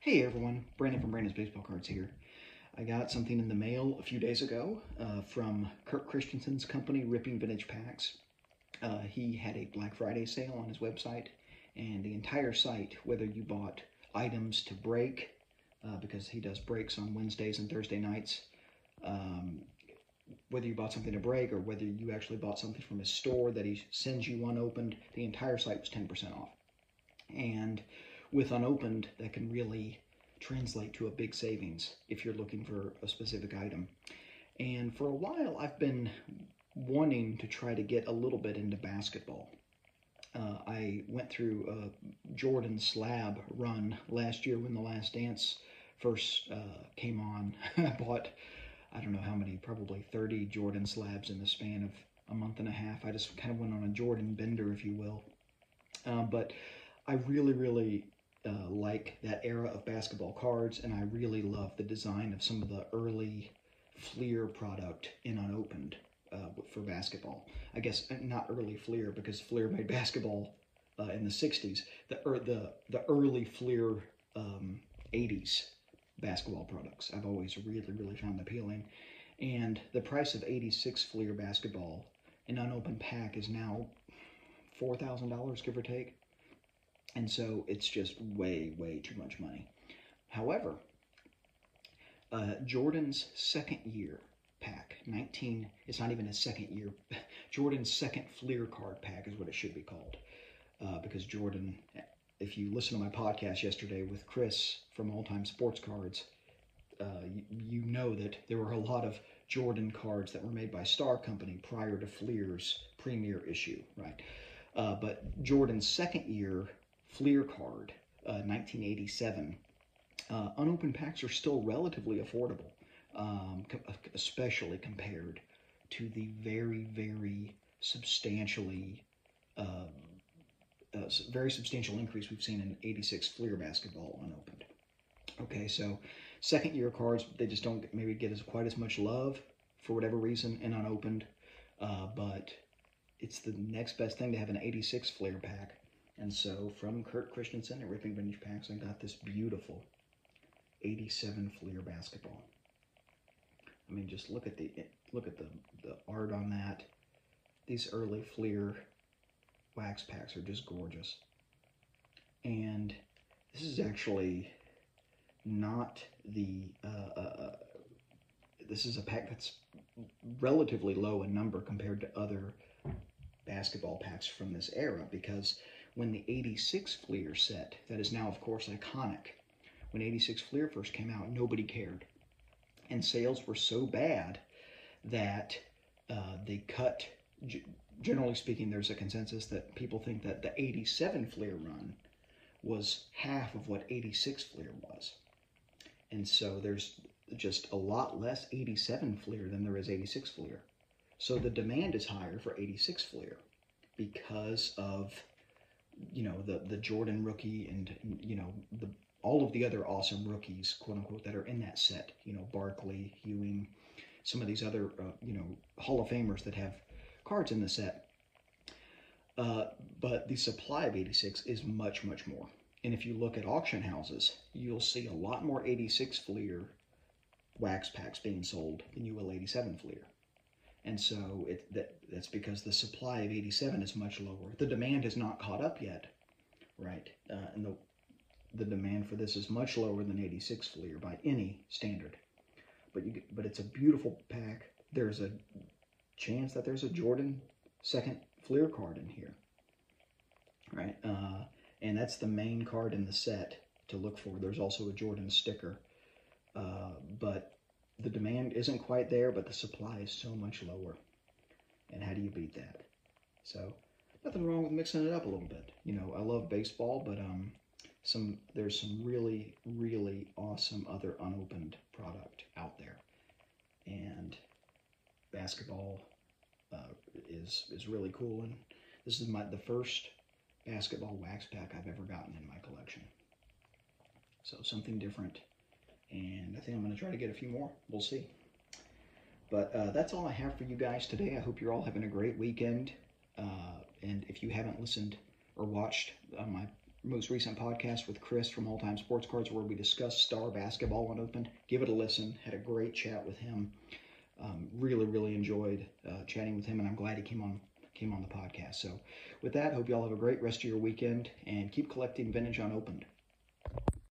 Hey everyone, Brandon from Brandon's Baseball Cards here. I got something in the mail a few days ago from Kirk Christensen's company, Ripping Vintage Packs. He had a Black Friday sale on his website, and the entire site, whether you bought items to break, because he does breaks on Wednesdays and Thursday nights, whether you bought something to break or whether you actually bought something from his store that he sends you unopened, the entire site was 10% off. And with unopened, that can really translate to a big savings if you're looking for a specific item. And for a while, I've been wanting to try to get a little bit into basketball. I went through a Jordan slab run last year when The Last Dance first came on. I bought, I don't know how many, probably 30 Jordan slabs in the span of a month and a half. I just kind of went on a Jordan bender, if you will. But I really like that era of basketball cards, and I really love the design of some of the early Fleer product in unopened for basketball. I guess not early Fleer, because Fleer made basketball in the 60s. The early Fleer 80s basketball products I've always really found appealing. And the price of 86 Fleer basketball in unopened pack is now $4,000, give or take. And so it's just way too much money. However, Jordan's second year pack, it's not even a second year, Jordan's second Fleer card pack is what it should be called. Because Jordan, if you listen to my podcast yesterday with Chris from All Time Sports Cards, you know that there were a lot of Jordan cards that were made by Star Company prior to Fleer's premier issue, right? But Jordan's second year Fleer card, 1987, unopened packs are still relatively affordable, especially compared to the very substantial increase we've seen in 86 Fleer basketball unopened. Okay, so second year cards, they just don't maybe get quite as much love for whatever reason in unopened, but it's the next best thing to have an 86 Fleer pack. And so from Kirk Christensen at Ripping Vintage Packs, I got this beautiful 87 Fleer basketball. I mean, just look at the art on that. These early Fleer wax packs are just gorgeous. And this is actually not the this is a pack that's relatively low in number compared to other basketball packs from this era, because when the 86 Fleer set, that is now of course iconic, when 86 Fleer first came out, nobody cared. And sales were so bad that they cut, generally speaking, there's a consensus that people think that the 87 Fleer run was half of what 86 Fleer was. And so there's just a lot less 87 Fleer than there is 86 Fleer. So the demand is higher for 86 Fleer because of, you know, the Jordan rookie and, you know, all of the other awesome rookies, quote unquote, that are in that set. You know, Barkley, Ewing, some of these other, you know, Hall of Famers that have cards in the set. But the supply of 86 is much more. And if you look at auction houses, you'll see a lot more 86 Fleer wax packs being sold than you will 87 Fleer. And so that's because the supply of 87 is much lower. The demand has not caught up yet, right? And the demand for this is much lower than 86 Fleer by any standard. But it's a beautiful pack. There's a chance that there's a Jordan second Fleer card in here, right? And that's the main card in the set to look for. There's also a Jordan sticker, but the demand isn't quite there, but the supply is so much lower. And how do you beat that? So nothing wrong with mixing it up a little bit. You know, I love baseball, but there's some really awesome other unopened product out there. And basketball is really cool. And this is the first basketball wax pack I've ever gotten in my collection. So something different. And I think I'm going to try to get a few more. We'll see. But that's all I have for you guys today. I hope you're all having a great weekend. And if you haven't listened or watched my most recent podcast with Chris from All Time Sports Cards, where we discussed Star Basketball Unopened. Give it a listen. Had a great chat with him. Really enjoyed chatting with him, and I'm glad he came on the podcast. So with that, hope you all have a great rest of your weekend, and keep collecting vintage unopened.